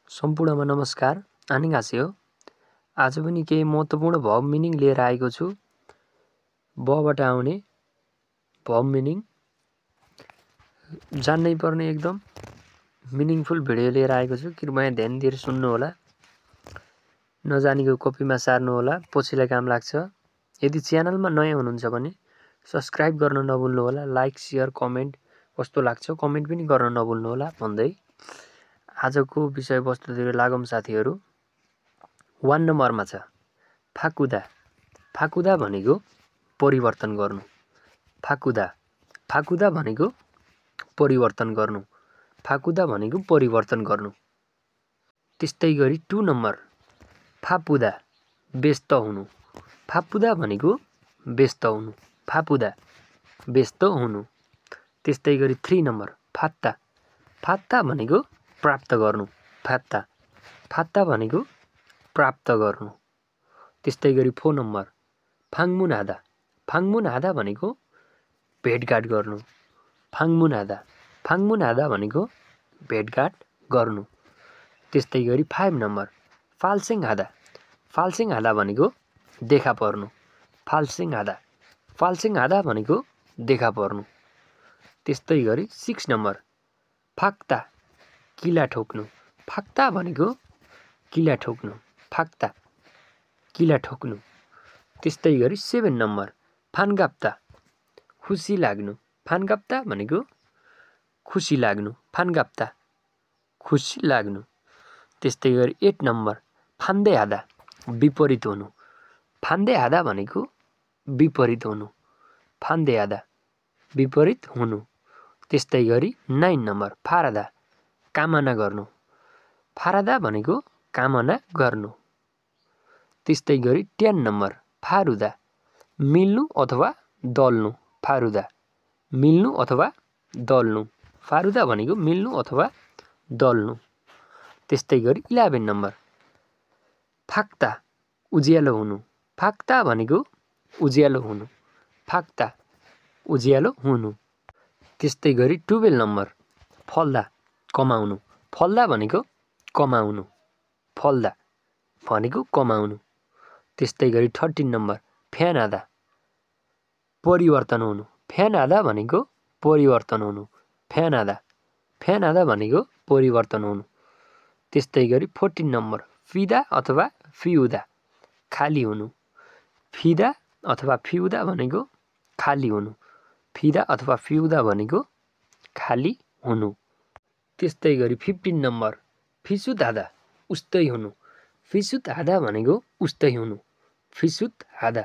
सम्पूर्णमा नमस्कार। आनिगासे हो। आज पनि केही महत्त्वपूर्ण भर्ब मिनिङ लिएर आएको छु। बबाट आउने भर्ब मिनिङ जान्नै पर्ने एकदम मिनिङफुल भिडियो लिएर आएको छु। कृपया ध्यान दिएर सुन्नु होला। नजानेको कपीमा सार्नु होला, पछिलाई काम लाग्छ। यदि च्यानलमा नयाँ हुनुहुन्छ भने सब्स्क्राइब गर्न नभुल्नु होला। लाइक, शेयर, कमेन्ट कस्तो लाग्छ कमेन्ट पनि गर्न नभुल्नु होला भन्दै आजको विषयवस्तुतिर लागौं साथीहरू। 1 नम्बरमा छ फाकुदा। फाकुदा भनेको परिवर्तन गर्नु। फाकुदा। फाकुदा भनेको परिवर्तन गर्नु। फाकुदा भनेको परिवर्तन गर्नु। त्यस्तै गरी 2 नम्बर फापुदा, व्यस्त हुनु। फापुदा भनेको व्यस्त हुनु। फापुदा, व्यस्त हुनु। त्यस्तै गरी 3 नम्बर फात्ता। फात्ता भनेको प्राप्त गर्नु। फात्ता। फात्ता भनेको प्राप्त गर्नु। त्यस्तै गरी 4 नम्बर फाङ्मुनादा। फाङ्मुनादा भनेको भेटघाट गर्नु। फाङ्मुनादा। फाङ्मुनादा भनेको भेटघाट गर्नु। त्यस्तै गरी 5 नम्बर फाल्सेङहादा। फाल्सेङहादा भनेको देखा पर्नु। फाल्सेङहादा। फाल्सेङहादा भनेको देखा पर्नु। त्यस्तै गरी 6 नम्बर फाक्ता, किला ठोक्नु। फाक्ता भनेको किला ठोक्नु। फाक्ता, किला ठोक्नु। त्यस्तै गरी 7 नम्बर फानगाप्ता, खुसी लाग्नु। फानगाप्ता भनेको खुसी लाग्नु। फानगाप्ता, खुसी लाग्नु। त्यस्तै गरी 8 नम्बर फान्देहादा, विपरीत हुनु। फान्देहादा भनेको विपरीत हुनु। फान्देहादा, विपरीत हुनु। त्यस्तै गरी 9 नम्बर फारादा, कामना गर्नु। फारादा भनेको कामना गर्नु। त्यस्तै गरी 10 नम्बर फारुदा, मिल्नु अथवा दल्नु। फारुदा, मिल्नु अथवा दल्नु। फारुदा भनेको मिल्नु अथवा दल्नु। त्यस्तै गरी 11 नम्बर फाक्ता, उज्यालो हुनु। फाक्ता भनेको उज्यालो हुनु। फाक्ता, उज्यालो हुनु। त्यस्तै गरी 12 नम्बर फल्दा, कमाउनु। फल्दा भनेको कमाउनु। फल्दा भनेको कमाउनु। त्यस्तै गरी 13 नम्बर फ्यानहादा, परिवर्तन हुनु। फ्यानहादा भनेको परिवर्तन हुनु। फ्यानहादा। फ्यानहादा भनेको परिवर्तन हुनु। त्यस्तै गरी 14 नम्बर फिदा अथवा फिउदा, खाली हुनु। फिदा अथवा फिउदा भनेको खाली हुनु। फिदा अथवा फिउदा भनेको खाली हुनु। त्यस्तै गरी 15 नम्बर फिसुत हादा, उस्तै हुनु। फिसुत हादा भनेको उस्तै हुनु। फिसुत हादा,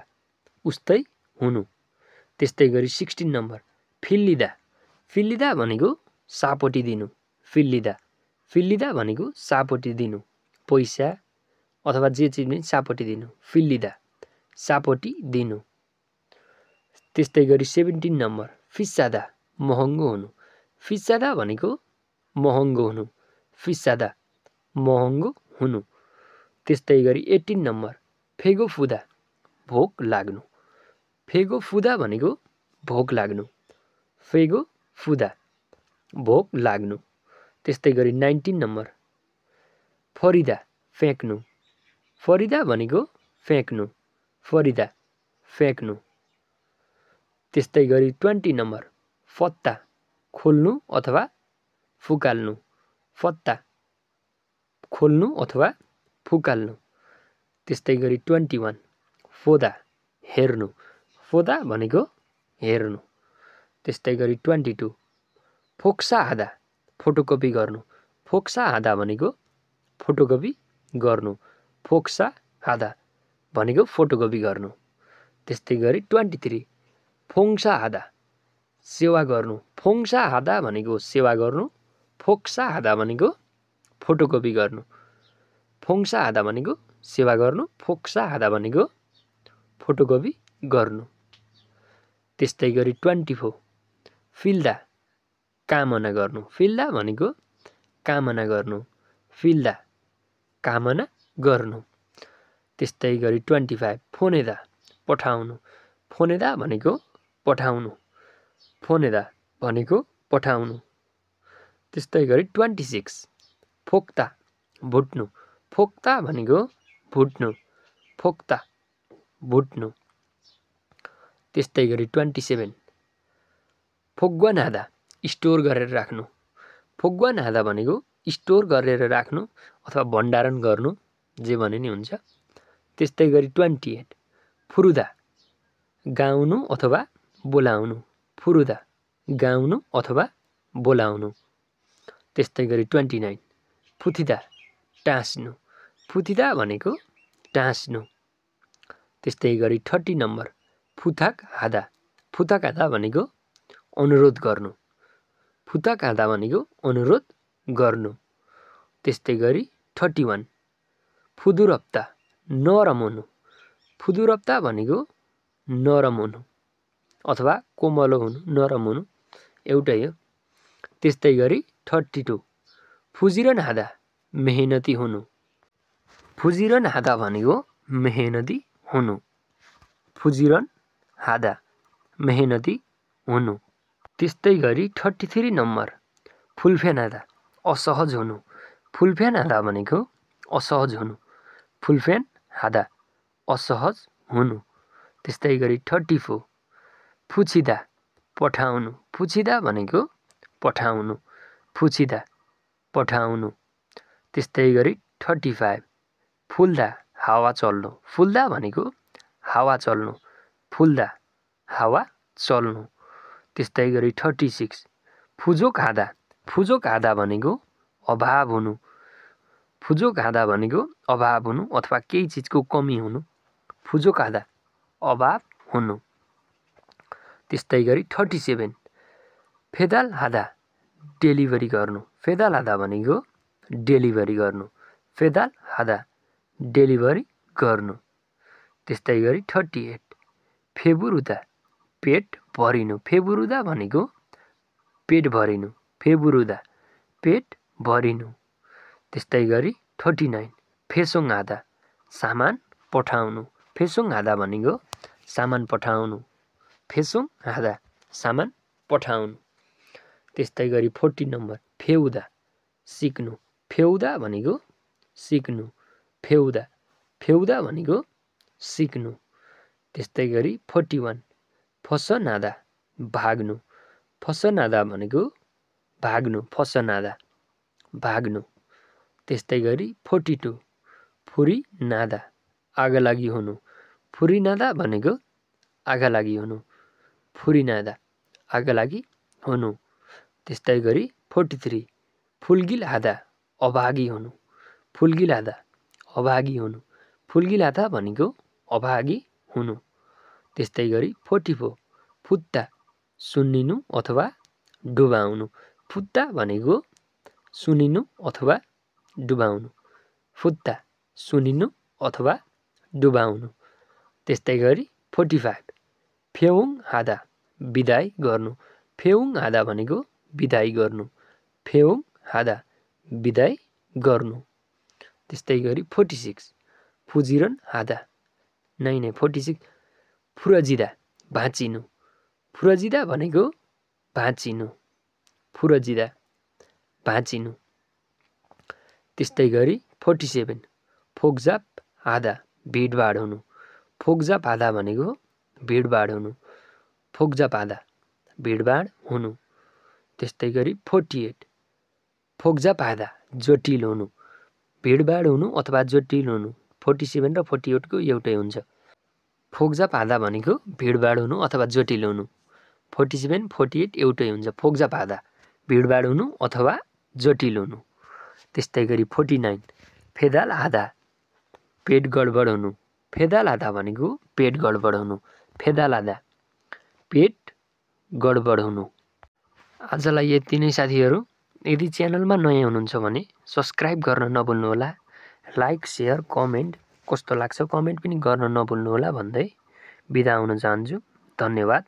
उस्तै हुनु। त्यस्तै गरी 16 नम्बर फिल्लिदा। फिल्लिदा भनेको सापटी दिनु। फिल्लिदा। फिल्लिदा भनेको सापटी दिनु। पैसा अथवा जे चिज पनि सापटी दिनु। फिल्लिदा, सापटी दिनु। त्यस्तै गरी 17 नम्बर फिस्सादा, महँगो हुनु। फिस्सादा भनेको महँगो हुनु। फिस्सादा, महँगो हुनु। त्यस्तै गरी 18 नम्बर फेगो फुदा, भोक लाग्नु। फेगो फुदा भनेको भोक लाग्नु। फेगो फुदा, भोक लाग्नु। त्यस्तै गरी 19 नम्बर फरिदा, फ्याँक्नु। फरिदा भनेको फ्याँक्नु। फरिदा, फ्याँक्नु। त्यस्तै गरी 20 नम्बर फत्ता, खोल्नु अथवा फुकाल्नु। फत्ता, खोल्नु अथवा फुकाल्नु। त्यस्तै गरी 21 फोदा, हेर्नु। फोदा भनेको हेर्नु। त्यस्तै गरी 22 फोक्सा हादा, फोटोकपी गर्नु। फोक्सा हादा भनेको फोटोकपी गर्नु। फोक्सा हादा भनेको फोटोकपी गर्नु। त्यस्तै गरी 23 फोङ्सा हादा, सेवा गर्नु। फोङ्सा हादा भनेको सेवा गर्नु। फोक्सा हादा भनेको फोटोकपी गर्नु। फोङ्सा हादा भनेको सेवा गर्नु। फोक्सा हादा भनेको फोटोकपी गर्नु। त्यस्तै गरी 24 फिल्दा, कामना गर्नु। फिल्दा भनेको कामना गर्नु। फिल्दा, कामना गर्नु। त्यस्तै गरी 25 फोनेदा, पठाउनु। फोनेदा भनेको पठाउनु। फोनेदा भनेको पठाउनु। त्यस्तै गरी 26 फोक्ता, भुट्नु। फोक्ता भनेको भुट्नु, फोक्ता, भुट्नु। त्यस्तै गरी 27 फोग्वा नादा, स्टोर गरेर राख्नु। फोग्वा नादा भनेको स्टोर गरेर राख्नु अथवा भण्डारण गर्नु, जे भने नि हुन्छ। त्यस्तै गरी 28 फुरुदा, गाउनु अथवा बोलाउनु। फुरुदा, गाउनु अथवा बोलाउनु। त्यस्तै गरी 29 फुथिदा, टाँस्नु। फुथिदा भनेको टाँस्नु। त्यस्तै गरी 30 नम्बर फुथाक हादा। फुथाक हादा भनेको अनुरोध गर्नु। फुथाक हादा भनेको अनुरोध गर्नु। त्यस्तै गरी 31 फुदुरप्ता, नरम हुनु। फुदुरप्ता भनेको नरम हुनु अथवा कोमलो हुनु, नरम हुनु एउटै हो। त्यस्तै गरी 32 फुजिरन हादा, मेहनती हुनु। फुजिरन हादा भनेको मेहनती हुनु। फुजिरन हादा, मेहनती हुनु। त्यस्तै गरी 33 नम्बर फुलफेन हादा, असहज हुनु। फुलफेन हादा भनेको असहज हुनु। फुलफेन हादा, असहज हुनु। त्यस्तै गरी 34 फुचिदा, पठाउनु। फुचिदा भनेको पठाउनु। फुचिदा, पठाउनु। त्यस्तै गरी 35 फुल्दा, हावा चल्नु। फुल्दा भनेको हावा चल्नु। फुल्दा, हावा चल्नु। त्यस्तै गरी 36 फुजोक हादा। फुजोक हादा भनेको अभाव हुनु। फुजोक हादा भनेको अभाव हुनु अथवा केही चिजको कमी हुनु। फुजोक हादा, अभाव हुनु। त्यस्तै गरी 37 फेदाल हादा, डेलिभरी गर्नु। फेदाल हादा भनेको डेलिभरी गर्नु। फेदाल हादा, डेलिभरी गर्नु। त्यस्तै गरी 38 फेबुरुदा, पेट भरिनु। फेबुरुदा भनेको पेट भरिनु। फेबुरुदा, पेट भरिनु। त्यस्तै गरी 39 फेसोङ हादा, सामान पठाउनु। फेसोङ हादा भनेको सामान पठाउनु। फेसोङ हादा, सामान पठाउनु। त्यस्तै गरी 40 नम्बर फेउदा, सिक्नु। फेउदा भनेको सिक्नु। फेउदा, फेउदा भनेको सिक्नु। त्यस्तै गरी 41 फसनादा, भाग्नु। फसनादा भनेको भाग्नु। फसनादा, भाग्नु। त्यस्तै गरी 42 फुरी नादा, आगलागी हुनु। फुरी नादा भनेको आगलागी हुनु। फुरी नादा, आगलागी हुनु। त्यस्तै गरी 43 फुलगिल हादा, अभागी हुनु। फुलगिल हादा, अभागी हुनु। फुलगिल हादा भनेको अभागी हुनु। त्यस्तै गरी 44 फुत्ता, सुन्निनु अथवा डुबाउनु। फुत्ता भनेको सुनिनु अथवा डुबाउनु। फुत्ता, सुनिनु अथवा डुबाउनु। त्यस्तै गरी 45 फेउङ हादा, बिदाई गर्नु। फेउङ हादा भनेको बिदाई गर्नु। फेउङ हादा, बिदाई गर्नु। त्यस्तै गरी 46 फुजिरन हादा, नै 46 फुरजिदा, भाँचिनु। फुरजिदा भनेको भाँचिनु। फुरजिदा, भाँचिनु। त्यस्तै गरी 47 फोकजाप हादा, भिडभाड हुनु। फोकजाप हादा भनेको भिडभाड हुनु। फोकजाप हादा, भिडभाड हुनु। त्यस्तै गरी 48 फोकजाप हादा, जटिल हुनु। भिडभाड हुनु अथवा जटिल हुनु 47 र 48 को एउटै हुन्छ। फोकजाप हादा भनेको भिडभाड हुनु अथवा जटिल हुनु। 47, 48 एउटै हुन्छ। फोकजाप हादा, भिडभाड हुनु अथवा जटिल हुनु। त्यस्तै गरी 49 फेदाल हादा, पेट गडबड हुनु। फेदाल हादा भनेको पेट गडबड हुनु। फेदाल हादा, पेट गडबड हुनु। आजलाई यति नै साथीहरू। यदि च्यानलमा नयाँ हुनुहुन्छ भने सब्सक्राइब गर्न नभुल्नुहोला। लाइक, सेयर, कमेन्ट कस्तो लाग्छ कमेन्ट पनि गर्न नभुल्नुहोला भन्दै बिदा हुन चाहन्छु। धन्यवाद।